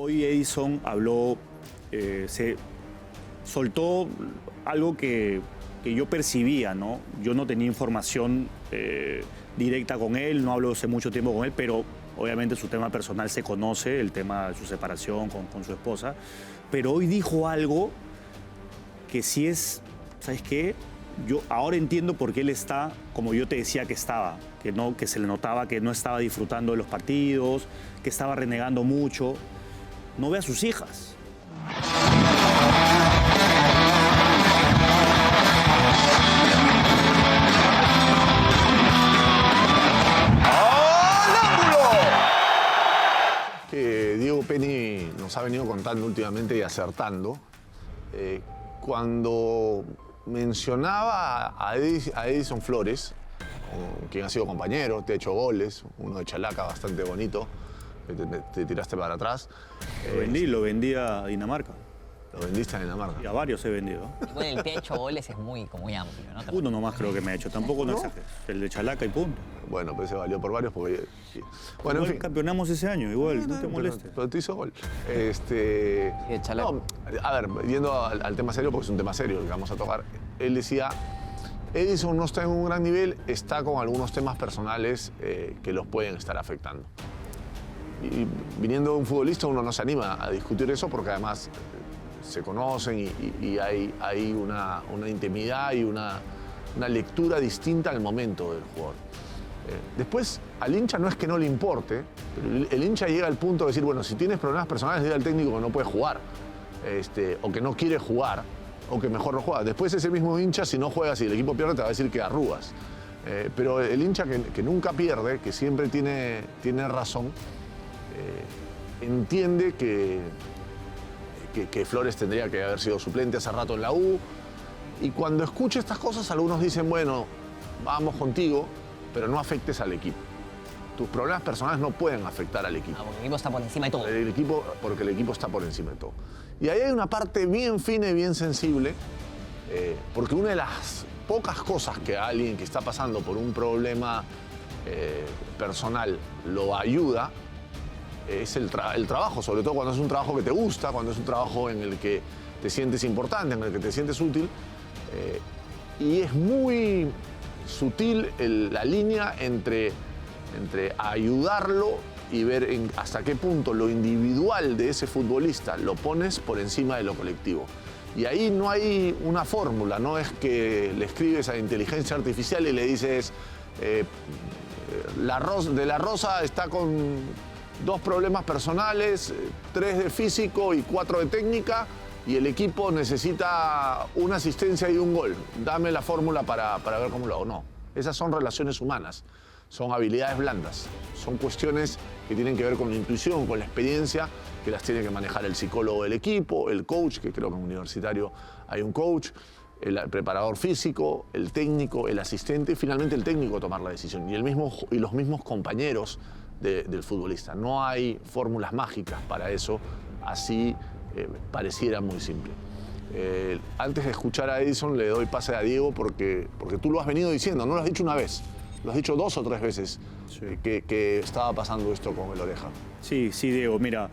Hoy Edison habló, se soltó algo que yo percibía, ¿no? Yo no tenía información directa con él, no hablo hace mucho tiempo con él, pero obviamente su tema personal se conoce, el tema de su separación con su esposa. Pero hoy dijo algo que sí es, ¿sabes qué? Yo ahora entiendo por qué él está como yo te decía que estaba, que se le notaba que no estaba disfrutando de los partidos, que estaba renegando mucho. No ve a sus hijas. Que Diego Penny nos ha venido contando últimamente y acertando. Cuando mencionaba a Edison Flores, con quien ha sido compañero, te ha hecho goles, uno de Chalaca bastante bonito, te tiraste para atrás. Lo vendí a Dinamarca. Lo vendiste a Dinamarca. Y a varios he vendido. Bueno, el te ha hecho goles es muy amplio, ¿no? Uno nomás creo que me ha hecho, tampoco no exageres. El de Chalaca y punto. Bueno, pero se valió por varios porque... Bueno, Igual campeonamos ese año, igual, no te molestes. Pero te hizo gol. Chalaca. No, a ver, yendo al tema serio, porque es un tema serio el que vamos a tocar, él decía, Edison no está en un gran nivel, está con algunos temas personales que los pueden estar afectando. Y viniendo de un futbolista uno no se anima a discutir eso porque además se conocen y hay una intimidad y una lectura distinta al momento del jugador. Después, al hincha no es que no le importe, pero el hincha llega al punto de decir, bueno, si tienes problemas personales, dile al técnico que no puede jugar, o que no quiere jugar, o que mejor no juega. Después ese mismo hincha, si no juega, si el equipo pierde, te va a decir que arrugas. Pero el hincha que nunca pierde, que siempre tiene razón, entiende que Flores tendría que haber sido suplente hace rato en la U. Y cuando escucha estas cosas, algunos dicen, bueno, vamos contigo, pero no afectes al equipo. Tus problemas personales no pueden afectar al equipo. Porque el equipo está por encima de todo. Porque el equipo está por encima de todo. Y ahí hay una parte bien fina y bien sensible, porque una de las pocas cosas que alguien que está pasando por un problema personal lo ayuda, es el trabajo, sobre todo cuando es un trabajo que te gusta, cuando es un trabajo en el que te sientes importante, en el que te sientes útil. Y es muy sutil la línea entre ayudarlo y ver hasta qué punto lo individual de ese futbolista lo pones por encima de lo colectivo. Y ahí no hay una fórmula, no es que le escribes a inteligencia artificial y le dices De la Rosa está con 2 problemas personales, 3 de físico y 4 de técnica, y el equipo necesita una asistencia y un gol. Dame la fórmula para ver cómo lo hago. No, esas son relaciones humanas, son habilidades blandas, son cuestiones que tienen que ver con la intuición, con la experiencia, que las tiene que manejar el psicólogo del equipo, el coach, que creo que en universitario hay un coach, el preparador físico, el técnico, el asistente, y finalmente el técnico tomar la decisión, y los mismos compañeros del futbolista. No hay fórmulas mágicas para eso, así pareciera muy simple. Antes de escuchar a Edison le doy pase a Diego porque tú lo has venido diciendo, no lo has dicho una vez, lo has dicho 2 o 3 veces, sí, que estaba pasando esto con el Oreja. Sí, Diego, mira,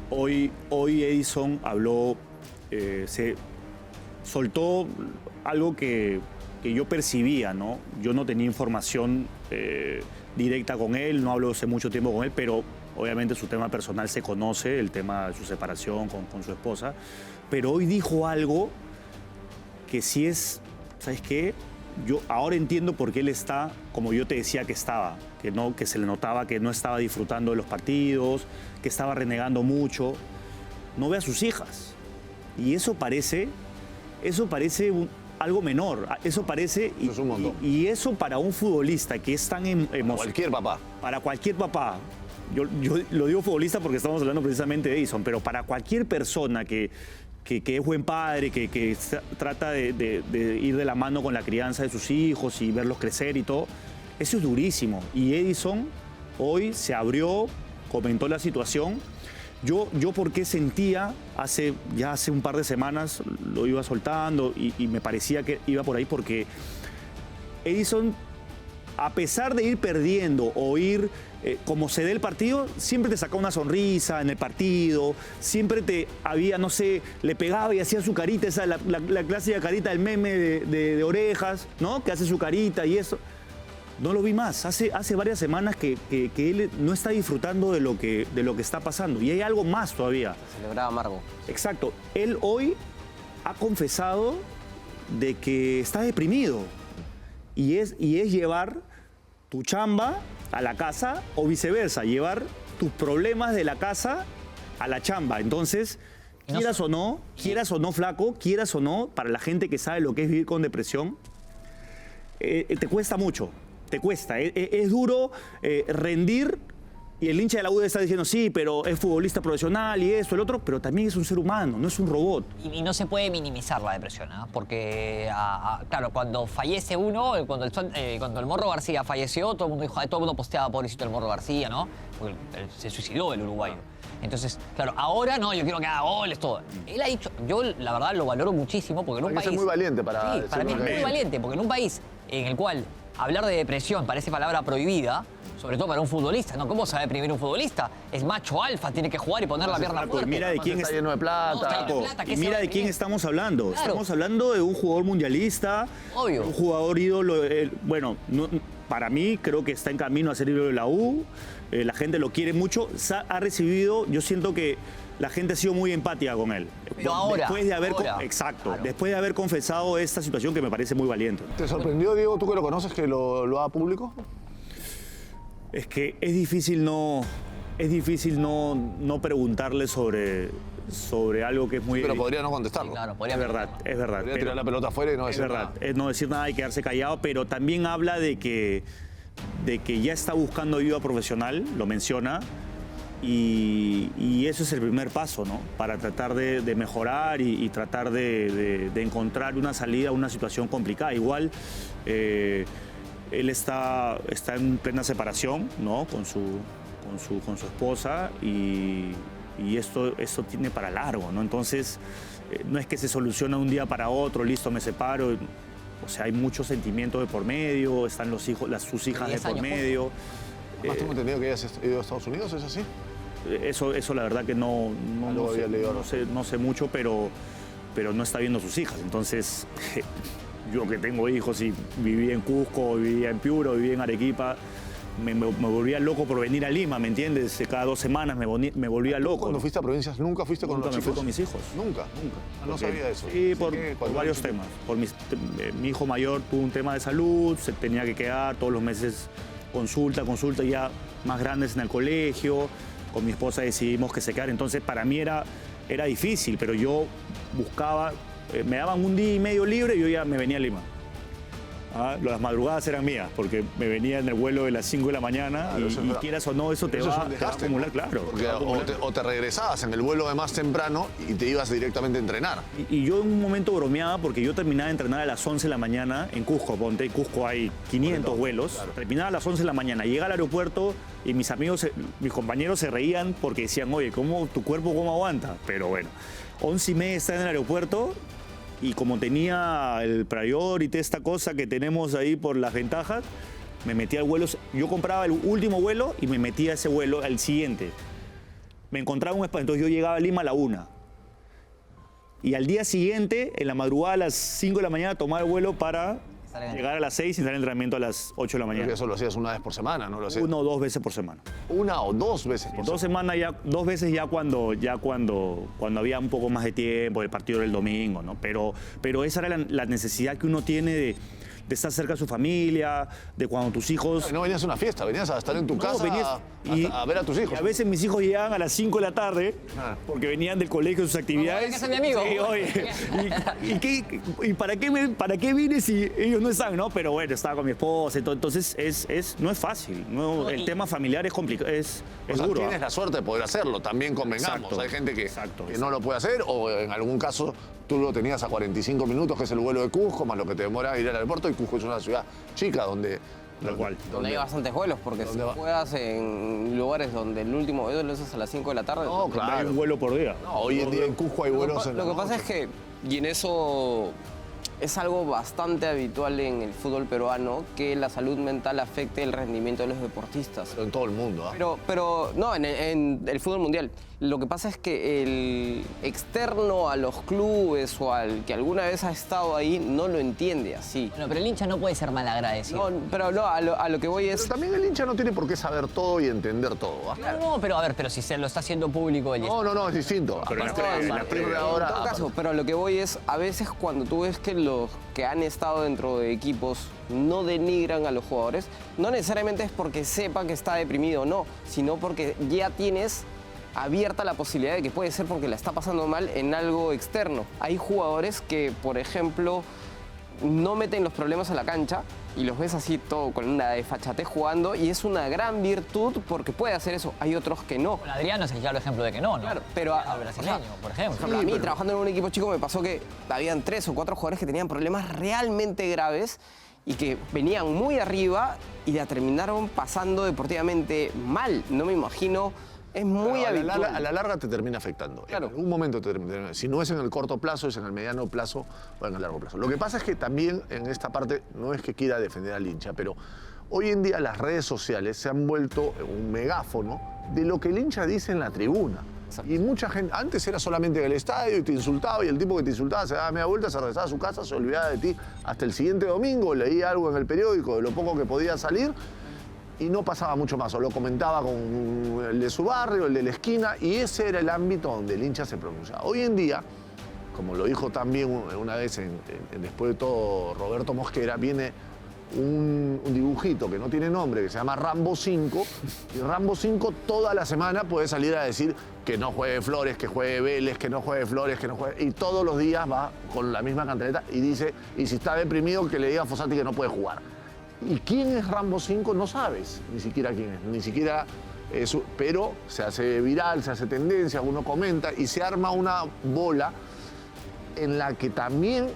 hoy Edison habló, se soltó algo que yo percibía, ¿no? Yo no tenía información directa con él, no hablo hace mucho tiempo con él, pero obviamente su tema personal se conoce, el tema de su separación con su esposa. Pero hoy dijo algo que sí es, ¿sabes qué? Yo ahora entiendo por qué él está como yo te decía que estaba, que se le notaba que no estaba disfrutando de los partidos, que estaba renegando mucho. No ve a sus hijas. Y eso parece algo menor. Eso parece... Eso es un montón. Y eso para un futbolista que es tan emocional... Cualquier papá. Para cualquier papá. Yo lo digo futbolista porque estamos hablando precisamente de Edison, pero para cualquier persona que es buen padre, que trata de ir de la mano con la crianza de sus hijos y verlos crecer y todo, eso es durísimo. Y Edison hoy se abrió, comentó la situación. Yo porque sentía, hace un par de semanas lo iba soltando y me parecía que iba por ahí porque Edison, a pesar de ir perdiendo o ir como se dé el partido, siempre te sacaba una sonrisa en el partido, siempre te había, no sé, le pegaba y hacía su carita, esa, la clásica carita del meme de orejas, ¿no? Que hace su carita y eso. No lo vi más. Hace varias semanas que él no está disfrutando de lo que está pasando. Y hay algo más todavía. Celebraba amargo. Exacto. Él hoy ha confesado de que está deprimido. Y es llevar tu chamba a la casa o viceversa, llevar tus problemas de la casa a la chamba. Entonces, quieras o no, flaco, quieras o no, para la gente que sabe lo que es vivir con depresión, te cuesta mucho. Te cuesta, es duro rendir, y el hincha de la U está diciendo sí, pero es futbolista profesional y esto, el otro, pero también es un ser humano, no es un robot. Y no se puede minimizar la depresión, ¿eh? Porque, claro, cuando fallece uno, cuando el Morro García falleció, todo el mundo posteaba, pobrecito el Morro García, ¿no? Porque se suicidó el uruguayo. Entonces, claro, ahora no, yo quiero que haga goles, todo. Él ha dicho, yo la verdad lo valoro muchísimo porque en un país... Hay que ser muy valiente para... Sí, para mí es muy valiente, porque en un país en el cual hablar de depresión parece palabra prohibida, sobre todo para un futbolista, ¿no? ¿Cómo se va a deprimir un futbolista? Es macho alfa, tiene que jugar y poner la pierna fuerte. Mira de quién está lleno de plata. Y mira de quién estamos hablando. Claro. Estamos hablando de un jugador mundialista, Obvio. un jugador ídolo. Bueno, para mí creo que está en camino a ser ídolo de la U. La gente lo quiere mucho. Ha recibido, yo siento que la gente ha sido muy empática con él. Pero ahora, después de haber ahora. Exacto. Claro. Después de haber confesado esta situación que me parece muy valiente. ¿Te sorprendió, Diego, tú que lo conoces, que lo haga público? Es que es difícil no preguntarle sobre algo que es muy... Pero podría no contestarlo. Sí, claro, podría Es verdad, es verdad. Podría tirar la pelota afuera y no Es decir verdad, nada. es no decir nada y quedarse callado, pero también habla de que ya está buscando ayuda profesional, lo menciona, y eso es el primer paso, ¿no? Para tratar de mejorar y tratar de encontrar una salida a una situación complicada. Igual, él está en plena separación, ¿no? Con su esposa y esto tiene para largo, ¿no? Entonces, no es que se soluciona de un día para otro, listo, me separo. O sea, hay mucho sentimiento de por medio, están sus hijas de 10 por años medio. Además, tengo entendido que hayas ido a Estados Unidos, ¿es así? Eso la verdad que no sé mucho, pero no está viendo a sus hijas. Entonces, yo que tengo hijos y viví en Cusco, vivía en Piura, viví en Arequipa, me volvía loco por venir a Lima, ¿me entiendes? Cada 2 semanas me volvía loco. Cuando fuiste a provincias, ¿nunca fuiste con Nunca los me chicos? fui con mis hijos. Nunca. No sabía eso. Sí, Así por que cuando varios eran temas. Mi hijo mayor tuvo un tema de salud, se tenía que quedar todos los meses consulta, ya más grandes en el colegio. Con mi esposa decidimos que se quedara. Entonces, para mí era difícil, pero yo buscaba, me daban un día y medio libre y yo ya me venía a Lima. Las madrugadas eran mías, porque me venía en el vuelo de las 5 de la mañana y quieras o no, eso te va a acumular, claro. Porque o te regresabas en el vuelo de más temprano y te ibas directamente a entrenar. Y yo en un momento bromeaba porque yo terminaba de entrenar a las 11 de la mañana en Cusco, ponte, en Cusco hay 500 vuelos, claro. Terminaba a las 11 de la mañana, llegaba al aeropuerto y mis compañeros se reían porque decían, oye, ¿tu cuerpo cómo aguanta? Pero bueno, 11:30 estaba en el aeropuerto. Y como tenía el priority, esta cosa que tenemos ahí por las ventajas, me metí al vuelo. Yo compraba el último vuelo y me metía a ese vuelo, al siguiente. Me encontraba un espacio, entonces yo llegaba a Lima a la 1. Y al día siguiente, en la madrugada a las 5 de la mañana, tomaba el vuelo para llegar a las 6 y salir al entrenamiento a las 8 de la mañana. Porque eso lo hacías una vez por semana, ¿no? Lo hacías 1 o 2 veces por semana. 1 o 2 veces por semana. 2 semanas ya, 2 veces ya cuando había un poco más de tiempo, el partido del domingo, ¿no? Pero esa era la necesidad que uno tiene de estar cerca de su familia, de cuando tus hijos... No venías a una fiesta, venías a estar en tu casa a ver a tus hijos. Y a veces mis hijos llegaban a las 5 de la tarde porque venían del colegio de sus actividades. Ese es mi amigo. Sí, oye, ¿y para qué vine si ellos no están, no? Pero bueno, estaba con mi esposa y todo. Entonces no es fácil. El tema familiar es complicado, es duro. Tienes la suerte de poder hacerlo, también convengamos. Exacto. Hay gente que no lo puede hacer o en algún caso tú lo tenías a 45 minutos, que es el vuelo de Cusco, más lo que te demora ir al aeropuerto, y Cusco es una ciudad chica donde... Donde hay bastantes vuelos, porque si juegas en lugares donde el último vuelo es a las 5 de la tarde. No, claro. Hay un vuelo por día. No, hoy en día en Cusco hay vuelos en la Lo que pasa noche. es que, y en eso es algo bastante habitual en el fútbol peruano que la salud mental afecte el rendimiento de los deportistas. Pero en todo el mundo, ¿ah? Pero no, en el fútbol mundial. Lo que pasa es que el externo a los clubes o al que alguna vez ha estado ahí no lo entiende así. Bueno, pero el hincha no puede ser malagradecido. No, pero no, a lo que voy es... Pero también el hincha no tiene por qué saber todo y entender todo, ¿ah? No, pero a ver, pero si se lo está haciendo público el No, es distinto. Pero Aparte, en la a partir de previa, ahora... En todo caso, pero a lo que voy es, a veces cuando tú ves que los que han estado dentro de equipos no denigran a los jugadores, no necesariamente es porque sepa que está deprimido o no, sino porque ya tienes abierta la posibilidad de que puede ser porque la está pasando mal en algo externo. Hay jugadores que, por ejemplo, no meten los problemas a la cancha y los ves así todo con una desfachatez jugando y es una gran virtud porque puede hacer eso. Hay otros que no. Bueno, Adriano es el claro ejemplo de que no, ¿no? Claro, pero Al brasileño, por ejemplo. A mí, trabajando en un equipo chico, me pasó que habían 3 o 4 jugadores que tenían problemas realmente graves y que venían muy arriba y la terminaron pasando deportivamente mal. No me imagino, es muy habitual. A la larga te termina afectando. Claro. En algún momento te termina. Si no es en el corto plazo, es en el mediano plazo o en el largo plazo. Lo que pasa es que también en esta parte, no es que quiera defender al hincha, pero hoy en día las redes sociales se han vuelto un megáfono de lo que el hincha dice en la tribuna. Exacto. Y mucha gente, antes era solamente en el estadio y te insultaba y el tipo que te insultaba se daba media vuelta, se regresaba a su casa, se olvidaba de ti hasta el siguiente domingo, leía algo en el periódico de lo poco que podía salir y no pasaba mucho más, o lo comentaba con el de su barrio, el de la esquina, y ese era el ámbito donde el hincha se pronunciaba. Hoy en día, como lo dijo también una vez después de todo Roberto Mosquera, viene un dibujito que no tiene nombre, que se llama Rambo 5, y Rambo 5 toda la semana puede salir a decir que no juegue Flores, que juegue Vélez, que no juegue Flores, que no juegue... Y todos los días va con la misma cantaleta y dice, y si está deprimido, que le diga a Fossati que no puede jugar. ¿Y quién es Rambo 5? No sabes ni siquiera quién es, ni siquiera eso, pero se hace viral, se hace tendencia, uno comenta y se arma una bola en la que también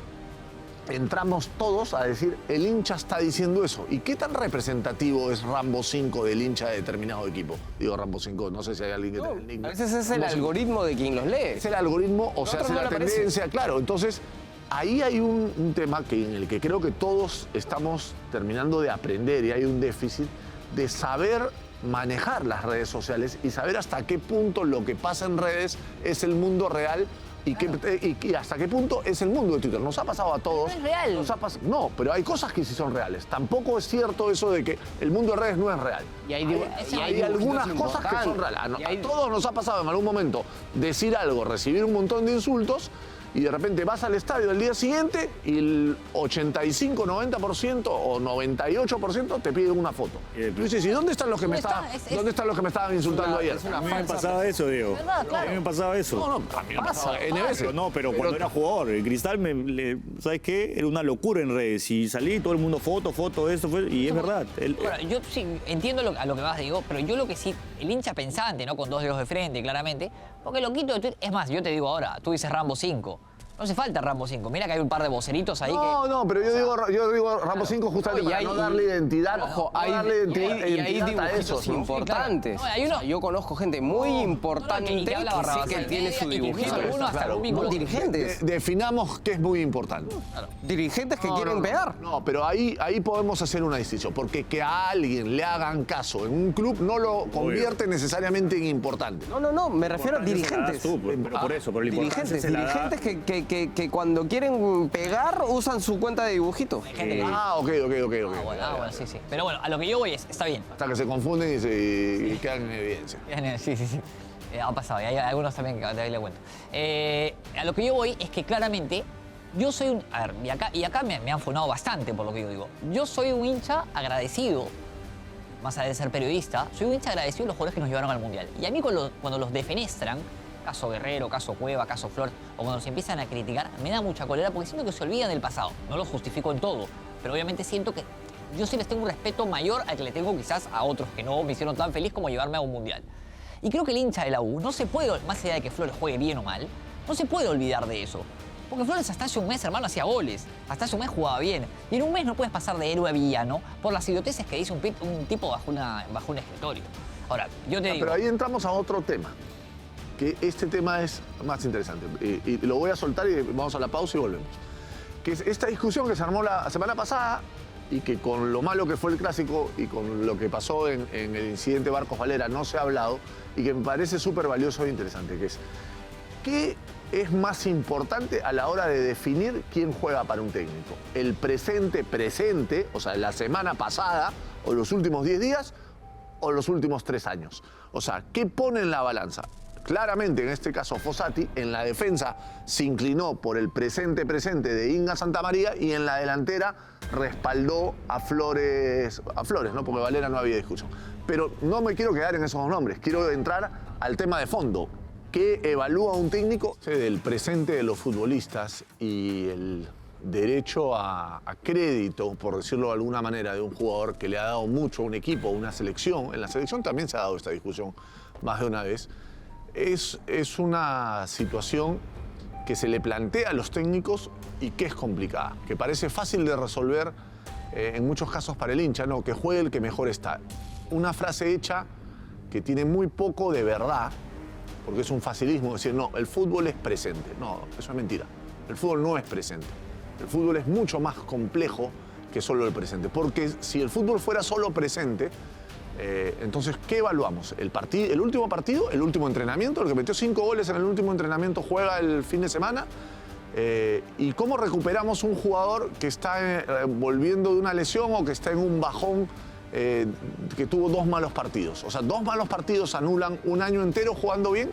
entramos todos a decir, el hincha está diciendo eso. ¿Y qué tan representativo es Rambo 5 del hincha de determinado equipo? Digo Rambo 5, no sé si hay alguien que tenga el nickname. A veces es el algoritmo de quien los lee. Es el algoritmo o se hace la tendencia, claro. Entonces, ahí hay un tema en el que creo que todos estamos terminando de aprender y hay un déficit de saber manejar las redes sociales y saber hasta qué punto lo que pasa en redes es el mundo real y hasta qué punto es el mundo de Twitter. Nos ha pasado a todos. No es real. No, pero hay cosas que sí son reales. Tampoco es cierto eso de que el mundo de redes no es real. Y hay algunas cosas que son reales. A todos nos ha pasado en algún momento decir algo, recibir un montón de insultos y de repente vas al estadio el día siguiente y el 85, 90% o 98% te piden una foto. Y tú dices, ¿y dónde están los que me estaban insultando ayer? A mí me pasaba eso, Diego. ¿Verdad? Claro. A mí me pasaba eso. No, a mí me pasaba N veces. Pero cuando era jugador, el Cristal, ¿sabes qué? Era una locura en redes. Y salí todo el mundo, foto, esto, y es verdad. Bueno, yo sí entiendo a lo que vas, digo, pero yo lo que sí, el hincha pensante, ¿no? Con 2 dedos de frente, claramente, porque lo quito de Twitter. Es más, yo te digo ahora, tú dices Rambo 5. No hace falta Rambo 5. Mira que hay un par de voceritos ahí No, pero yo digo Rambo 5 justamente para no darle identidad. Ojo, hay dibujitos importantes. No, hay uno- O sea, yo conozco gente muy importante ni que habla Barrabás, que tiene su y que dibujito. incluso algunos hasta un vínculo- Dirigentes. Definamos qué es muy importante. Dirigentes que quieren pegar. No, pero ahí podemos hacer una distinción, porque que a alguien le hagan caso en un club no lo convierte necesariamente en importante. No, me refiero a dirigentes. Pero por eso, por la importancia Dirigentes, se la da. dirigentes que cuando quieren pegar usan su cuenta de dibujito. Hay gente que- Ok. bueno, sí. Pero bueno, a lo que yo voy está bien. Hasta que se confunden y quedan en evidencia. Sí. Ha pasado, y hay algunos también que de ahí le cuento. A lo que yo voy es que claramente yo soy un... A ver, y acá me han funado bastante por lo que yo digo. Yo soy un hincha agradecido, más allá de ser periodista, soy un hincha agradecido de los jugadores que nos llevaron al Mundial. Y a mí cuando los defenestran, caso Guerrero, caso Cueva, caso Flores, o cuando se empiezan a criticar, me da mucha cólera porque siento que se olvidan del pasado. No lo justifico en todo, pero obviamente siento que yo sí les tengo un respeto mayor al que le tengo quizás a otros que no me hicieron tan feliz como llevarme a un Mundial. Y creo que el hincha de la U no se puede, más allá de que Flores juegue bien o mal, no se puede olvidar de eso. Porque Flores hasta hace un mes, hermano, hacía goles. Hasta hace un mes jugaba bien. Y en un mes no puedes pasar de héroe a villano por las idioteces que dice un tipo bajo un escritorio. Ahora, yo te digo... Pero ahí entramos a otro tema, que este tema es más interesante. Y lo voy a soltar y vamos a la pausa y volvemos. que es esta discusión que se armó la semana pasada y que con lo malo que fue el clásico y con lo que pasó en el incidente Barcos Valera no se ha hablado y que me parece súper valioso e interesante, que es ¿qué es más importante a la hora de definir quién juega para un técnico? ¿El presente, o sea, la semana pasada o los últimos 10 días o los últimos 3 años? O sea, ¿qué pone en la balanza? Claramente, en este caso, Fossati, en la defensa se inclinó por el presente de Inga Santamaría y en la delantera respaldó a Flores, ¿no? Porque Valera no había discusión. Pero no me quiero quedar en esos dos nombres, quiero entrar al tema de fondo. ¿Qué evalúa un técnico? Del presente de los futbolistas y el derecho a crédito, por decirlo de alguna manera, de un jugador que le ha dado mucho a un equipo, a una selección. En la selección también se ha dado esta discusión más de una vez. Es una situación que se le plantea a los técnicos y que es complicada, que parece fácil de resolver en muchos casos para el hincha, no, que juegue el que mejor está. Una frase hecha que tiene muy poco de verdad, porque es un facilismo decir, no, el fútbol es presente. No, eso es mentira. El fútbol no es presente. El fútbol es mucho más complejo que solo el presente, porque si el fútbol fuera solo presente, entonces, ¿qué evaluamos? ¿El último partido? ¿El último entrenamiento? El que metió 5 goles en el último entrenamiento juega el fin de semana. ¿Y cómo recuperamos un jugador que está volviendo de una lesión o que está en un bajón que tuvo 2 malos partidos? O sea, 2 malos partidos anulan un año entero jugando bien.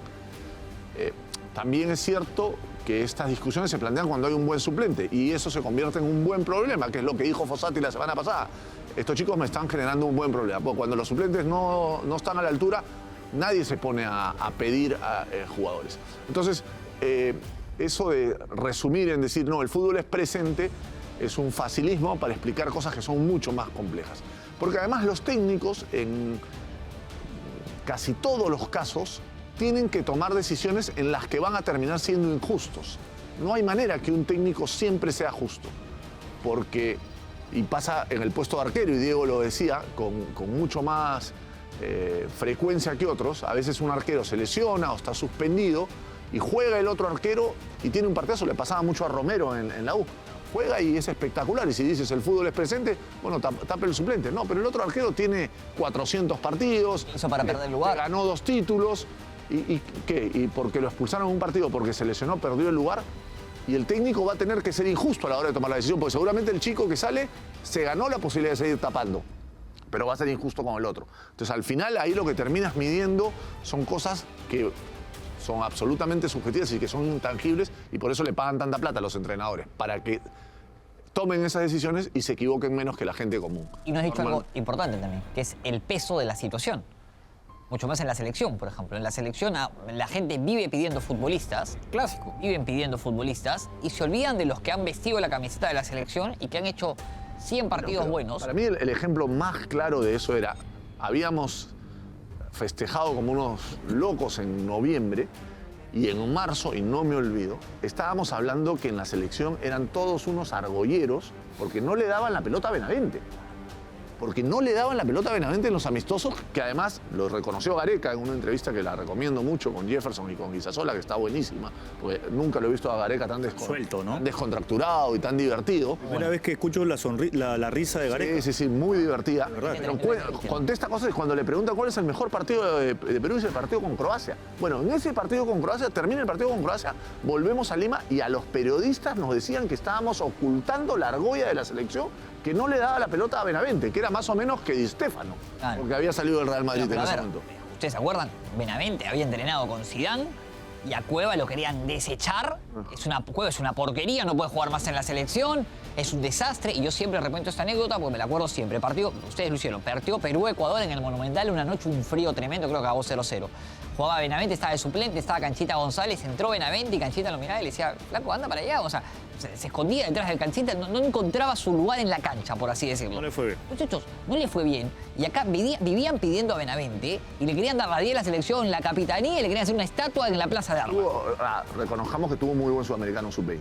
También es cierto que estas discusiones se plantean cuando hay un buen suplente y eso se convierte en un buen problema, que es lo que dijo Fossati la semana pasada. Estos chicos me están generando un buen problema, porque cuando los suplentes no están a la altura, nadie se pone a pedir a jugadores. Entonces, eso de resumir en decir, no, el fútbol es presente, es un facilismo para explicar cosas que son mucho más complejas. Porque además los técnicos, en casi todos los casos, tienen que tomar decisiones en las que van a terminar siendo injustos. No hay manera que un técnico siempre sea justo, porque, y pasa en el puesto de arquero, y Diego lo decía, con mucho más frecuencia que otros, a veces un arquero se lesiona o está suspendido y juega el otro arquero y tiene un partidazo, le pasaba mucho a Romero en la U. Juega y es espectacular, y si dices el fútbol es presente, bueno, tape el suplente. No, pero el otro arquero tiene 400 partidos. Eso para perder el lugar. Ganó 2 títulos. ¿Y qué? ¿Y porque lo expulsaron en un partido porque se lesionó, perdió el lugar? Y el técnico va a tener que ser injusto a la hora de tomar la decisión, porque seguramente el chico que sale se ganó la posibilidad de seguir tapando, pero va a ser injusto con el otro. Entonces, al final, ahí lo que terminas midiendo son cosas que son absolutamente subjetivas y que son intangibles, y por eso le pagan tanta plata a los entrenadores, para que tomen esas decisiones y se equivoquen menos que la gente común. Y nos has dicho algo importante también, que es el peso de la situación. Mucho más en la selección, por ejemplo. En la selección la gente vive pidiendo futbolistas. Clásico. Viven pidiendo futbolistas y se olvidan de los que han vestido la camiseta de la selección y que han hecho 100 partidos buenos. Para mí el ejemplo más claro de eso era, habíamos festejado como unos locos en noviembre y en marzo, y no me olvido, estábamos hablando que en la selección eran todos unos argolleros porque no le daban la pelota a Benavente. Porque no le daban la pelota a Benavente en los amistosos, que además lo reconoció Gareca en una entrevista que la recomiendo mucho con Jefferson y con Guisasola, que está buenísima, porque nunca lo he visto a Gareca tan suelto, ¿no? Tan descontracturado y tan divertido. Primera vez que escucho la risa de Gareca. Sí, muy divertida. Pero contesta cosas y cuando le preguntan cuál es el mejor partido de Perú, dice el partido con Croacia. Bueno, en ese partido con Croacia, termina el partido con Croacia, volvemos a Lima y a los periodistas nos decían que estábamos ocultando la argolla de la selección, que no le daba la pelota a Benavente, que era más o menos que Di Stéfano, Claro. porque había salido del Real Madrid Pero en ese a ver, momento. ¿ustedes se acuerdan? Benavente había entrenado con Zidane y a Cueva lo querían desechar. Cueva es una porquería, no puede jugar más en la selección, es un desastre. Y yo siempre recuento esta anécdota porque me la acuerdo siempre. Ustedes lo hicieron, partió Perú-Ecuador en el Monumental una noche, un frío tremendo, creo que acabó 0-0. Jugaba Benavente, estaba de suplente, estaba Canchita González, entró Benavente y Canchita lo miraba y le decía, flaco, anda para allá. O sea, se escondía detrás del Canchita, no encontraba su lugar en la cancha, por así decirlo. No le fue bien. Muchachos, no le fue bien. Y acá vivían pidiendo a Benavente y le querían dar la 10 a la selección, la capitanía, y le querían hacer una estatua en la Plaza de Armas. Reconozcamos que tuvo muy buen sudamericano sub-20.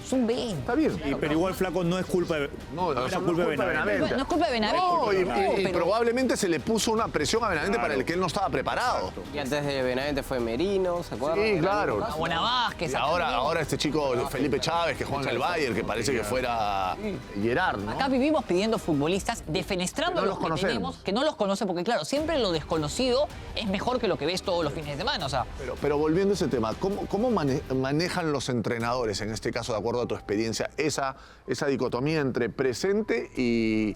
Sub-20. Está bien. Sí, pero igual, Flaco, no es culpa de... No, era eso culpa de Benavente. No es culpa de Benavente. No, y pero- probablemente se le puso una presión a Benavente Claro. para el que él no estaba preparado. Y antes de Benavente fue Merino, ¿se acuerdan? Sí, claro. A Buena Vázquez. Y ahora este chico Felipe Chávez que juega en el Bayern, que parece que fuera Gerard, ¿no? Acá vivimos pidiendo futbolistas, defenestrando Que no a los los que conocemos. tenemos, que no los conocen, porque claro, siempre lo desconocido es mejor que lo que ves todos los fines de semana. O sea, Pero volviendo a ese tema, ¿cómo manejan los entrenadores, en este caso, de acuerdo a tu experiencia, esa dicotomía entre presente y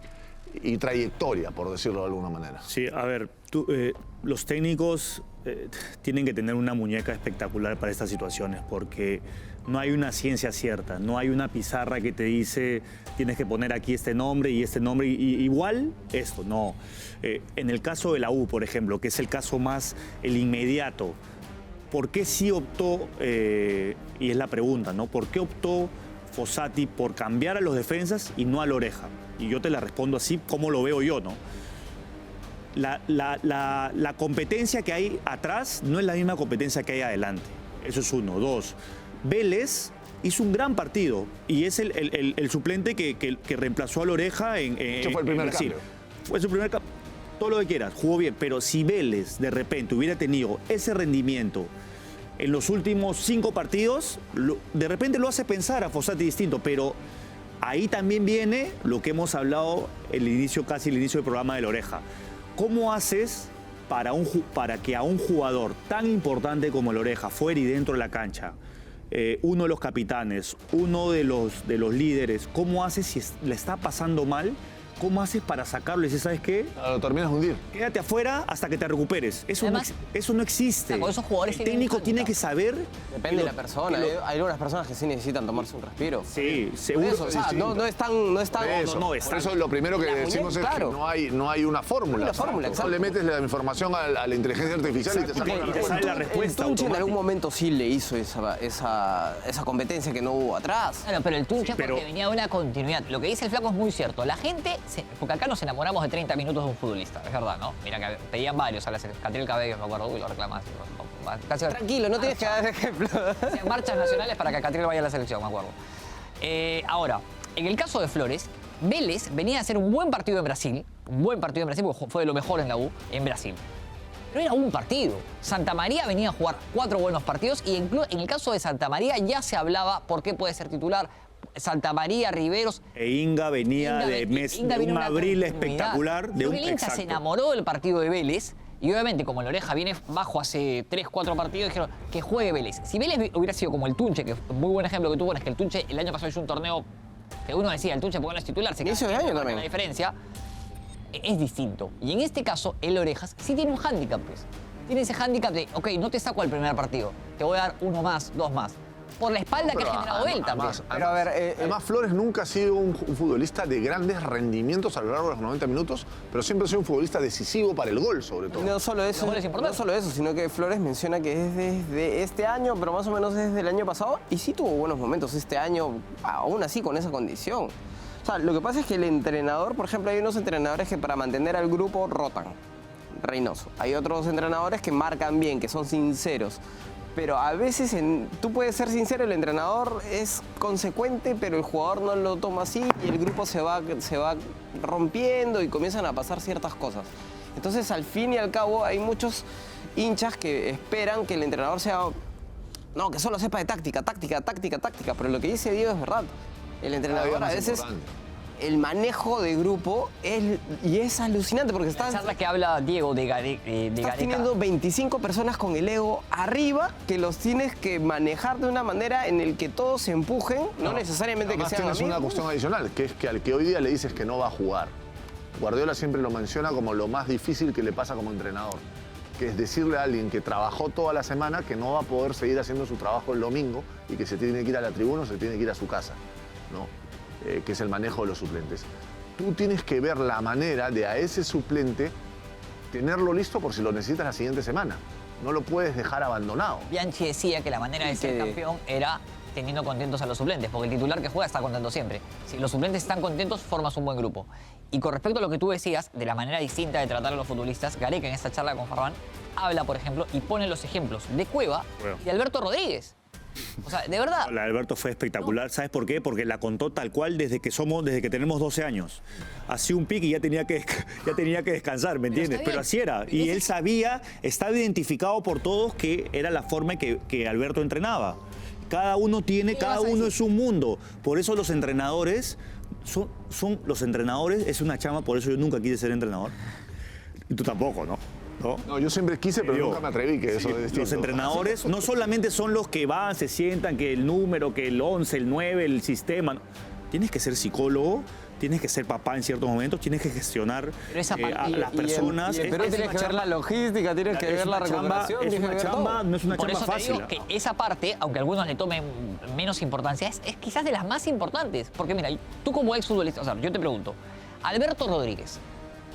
trayectoria, por decirlo de alguna manera? Sí, a ver, los técnicos tienen que tener una muñeca espectacular para estas situaciones porque no hay una ciencia cierta, no hay una pizarra que te dice tienes que poner aquí este nombre y igual esto, no. En el caso de la U, por ejemplo, que es el caso más, el inmediato, ¿por qué sí optó, y es la pregunta, ¿no? ¿Por qué optó Fossati por cambiar a los defensas y no a la Oreja? Y yo te la respondo así como lo veo yo, ¿no? La competencia que hay atrás no es la misma competencia que hay adelante. Eso es uno. Dos, Vélez hizo un gran partido y es el suplente que reemplazó a la Oreja en fue el primer Brasil. cambio. Fue su primer cambio. Todo lo que quieras, jugó bien. Pero si Vélez de repente hubiera tenido ese rendimiento en los últimos 5 partidos, de repente lo hace pensar a Fossati distinto, pero ahí también viene lo que hemos hablado casi el inicio del programa de la Oreja. ¿Cómo haces para que a un jugador tan importante como la Oreja, fuera y dentro de la cancha, uno de los capitanes, uno de los líderes, cómo haces si le está pasando mal? ¿Cómo haces para sacarlo? Y dices, ¿sabes qué? Lo terminas de hundir. Quédate afuera hasta que te recuperes. Eso, Además, eso no existe. o sea, con esos jugadores el tienen técnico un tiene hándicap. que saber... Depende de la persona. Hay algunas personas que sí necesitan tomarse un respiro. Sí, Por seguro. eso, o sea, no es tan... Por eso lo primero que La decimos muñeca, es claro. que no hay una fórmula. No hay una fórmula, Tú exacto. le metes la información a la inteligencia artificial y te Exacto. saca Y te sale la respuesta El Tunche en automática. algún momento sí le hizo esa competencia que no hubo atrás. Claro, pero el Tunche Sí, pero- porque venía de una continuidad. Lo que dice el Flaco es muy cierto. La gente, porque acá nos enamoramos de 30 minutos de un futbolista, es verdad, ¿no? Mira que pedían varios a la Catriel Cabello, me acuerdo, uy, lo reclamas. Casi Tranquilo, no tienes que dar ejemplo. hacían marchas nacionales para que Catriel vaya a la selección, me acuerdo. Ahora, en el caso de Flores, Vélez venía a hacer un buen partido en Brasil, porque fue de lo mejor en la U, en Brasil. Pero era un partido. Santa María venía a jugar 4 buenos partidos y en el caso de Santa María ya se hablaba por qué puede ser titular. Santa María, Riveros. E Inga venía de vino un una abril continuidad. espectacular. Creo que el hincha se enamoró del partido de Vélez y obviamente como la Oreja viene bajo hace 3, 4 partidos, dijeron que juegue Vélez. Si Vélez hubiera sido como el Tunche, que muy buen ejemplo que tuvo, es que el Tunche el año pasado hizo un torneo que uno decía, el Tunche porque no es titular, se Inicio de queda año con también. la diferencia. Es distinto. Y en este caso, el Orejas sí tiene un hándicap, pues. Tiene ese hándicap de, ok, no te saco al primer partido, te voy a dar 1 más, 2 más. Por la espalda que ha generado él también. Pero a ver, además, Flores nunca ha sido un futbolista de grandes rendimientos a lo largo de los 90 minutos, pero siempre ha sido un futbolista decisivo para el gol, sobre todo. no solo eso, Los goles importantes. no solo eso, sino que Flores menciona que es desde este año, pero más o menos desde el año pasado, y sí tuvo buenos momentos este año, aún así con esa condición. O sea, lo que pasa es que el entrenador, por ejemplo, hay unos entrenadores que para mantener al grupo rotan. Reynoso. Hay otros entrenadores que marcan bien, que son sinceros. Pero a veces tú puedes ser sincero, el entrenador es consecuente, pero el jugador no lo toma así y el grupo se va rompiendo y comienzan a pasar ciertas cosas. Entonces, al fin y al cabo, hay muchos hinchas que esperan que el entrenador sea... No, que solo sepa de táctica, pero lo que dice Diego es verdad. El entrenador a más veces... importante. El manejo de grupo es alucinante porque La estás... charla que habla Diego de Estás Gareca. teniendo 25 personas con el ego arriba que los tienes que manejar de una manera en el que todos se empujen, no necesariamente que Además sean tienes una amigos. cuestión adicional, que es que al que hoy día le dices que no va a jugar, Guardiola siempre lo menciona como lo más difícil que le pasa como entrenador, que es decirle a alguien que trabajó toda la semana que no va a poder seguir haciendo su trabajo el domingo y que se tiene que ir a la tribuna o se tiene que ir a su casa, ¿no? Que es el manejo de los suplentes. Tú tienes que ver la manera de a ese suplente tenerlo listo por si lo necesitas la siguiente semana. No lo puedes dejar abandonado. Bianchi decía que la manera de ser campeón era teniendo contentos a los suplentes, porque el titular que juega está contento siempre. Si los suplentes están contentos, formas un buen grupo. Y con respecto a lo que tú decías, de la manera distinta de tratar a los futbolistas, Gareca en esta charla con Farfán habla, por ejemplo, y pone los ejemplos de Cueva y de Alberto Rodríguez. O sea, de verdad. La de Alberto fue espectacular. ¿Sabes por qué? Porque la contó tal cual desde que tenemos 12 años. Hacía un pique y ya tenía que descansar, ¿me entiendes? está Pero bien. así era. Y él sabía, estaba identificado por todos que era la forma que Alberto entrenaba. Cada uno es un mundo. Por eso los entrenadores los entrenadores, es una chama, por eso yo nunca quise ser entrenador. Y tú tampoco, ¿no? No, yo siempre quise, pero Digo, nunca me atreví, que eso sí, es distinto. los entrenadores no solamente son los que van, se sientan, que el número, que el 11, el 9, el sistema. Tienes que ser psicólogo, tienes que ser papá en ciertos momentos, tienes que gestionar Pero esa a las personas. Pero tienes que ver la logística, tienes que ver la recuperación. Es tienes que una ver chamba, todo. no es una Por chamba eso te fácil. digo que esa parte, aunque algunos le tomen menos importancia, es quizás de las más importantes. Porque mira, tú como exfutbolista, o sea, yo te pregunto, Alberto Rodríguez,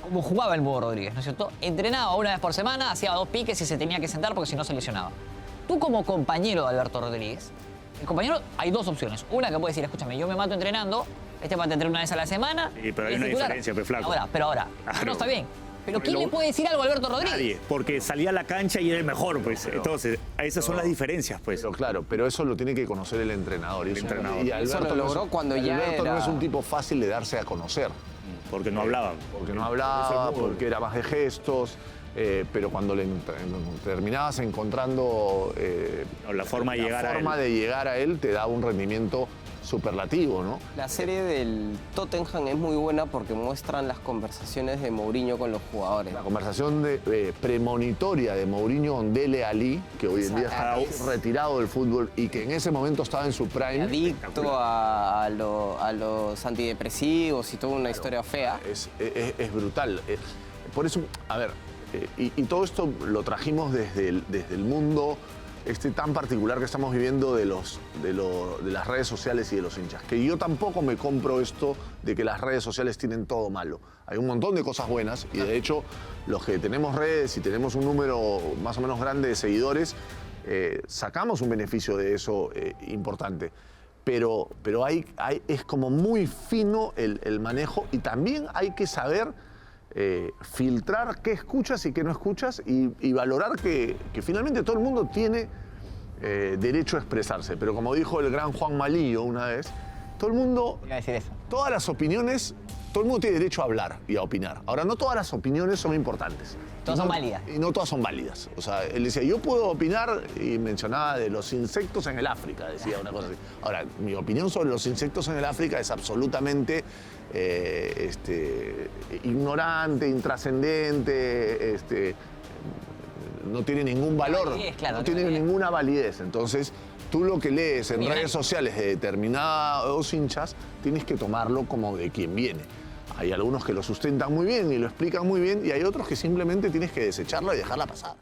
como jugaba el Búho Rodríguez, ¿no es cierto? Entrenaba una vez por semana, hacía 2 piques y se tenía que sentar porque si no se lesionaba. Tú como compañero de Alberto Rodríguez, el compañero, hay 2 opciones. Una que puede decir, escúchame, yo me mato entrenando, va a entrenar una vez a la semana. Sí, pero hay es una titular. diferencia, pe, flaco. Pero ahora, Claro. no está bien. Pero Porque ¿quién le puede decir algo a Alberto Rodríguez? Nadie, porque salía a la cancha y era el mejor, pues. Entonces, esas son las diferencias, pues. Pero claro, pero eso lo tiene que conocer el entrenador. Y eso, entrenador. y Eso Alberto lo no es- logró cuando ya Alberto no era- es un tipo fácil de darse a conocer. Porque no hablaban. Porque no hablaba, porque era más de gestos, pero cuando le terminabas encontrando La forma de llegar a él. forma de llegar a él te daba un rendimiento superlativo, ¿no? La serie del Tottenham es muy buena porque muestran las conversaciones de Mourinho con los jugadores. La conversación premonitoria de Mourinho con Dele Alli, que hoy en día está retirado del fútbol y que en ese momento estaba en su prime, Adicto a los antidepresivos y toda una historia fea. es brutal. Por eso, a ver, y todo esto lo trajimos desde el mundo tan particular que estamos viviendo de las redes sociales y de los hinchas. Que yo tampoco me compro esto de que las redes sociales tienen todo malo. Hay un montón de cosas buenas y de hecho los que tenemos redes y tenemos un número más o menos grande de seguidores, sacamos un beneficio de eso importante. Pero es como muy fino el manejo y también hay que saber filtrar qué escuchas y qué no escuchas y valorar que finalmente todo el mundo tiene derecho a expresarse. Pero como dijo el gran Juan Malillo una vez, todo el mundo, Iba a decir eso. todas las opiniones, todo el mundo tiene derecho a hablar y a opinar. Ahora, no todas las opiniones son importantes. Todas Y son no- válidas. Y no todas son válidas. O sea, él decía, yo puedo opinar, y mencionaba de los insectos en el África, decía una cosa así. Ahora, mi opinión sobre los insectos en el África es absolutamente ignorante, intrascendente, no tiene ningún valor, Validez, claro, no no tiene tiene- ninguna validez. Entonces, tú lo que lees en Mira. redes sociales de determinados hinchas, tienes que tomarlo como de quien viene. Hay algunos que lo sustentan muy bien y lo explican muy bien y hay otros que simplemente tienes que desecharla y dejarla pasar.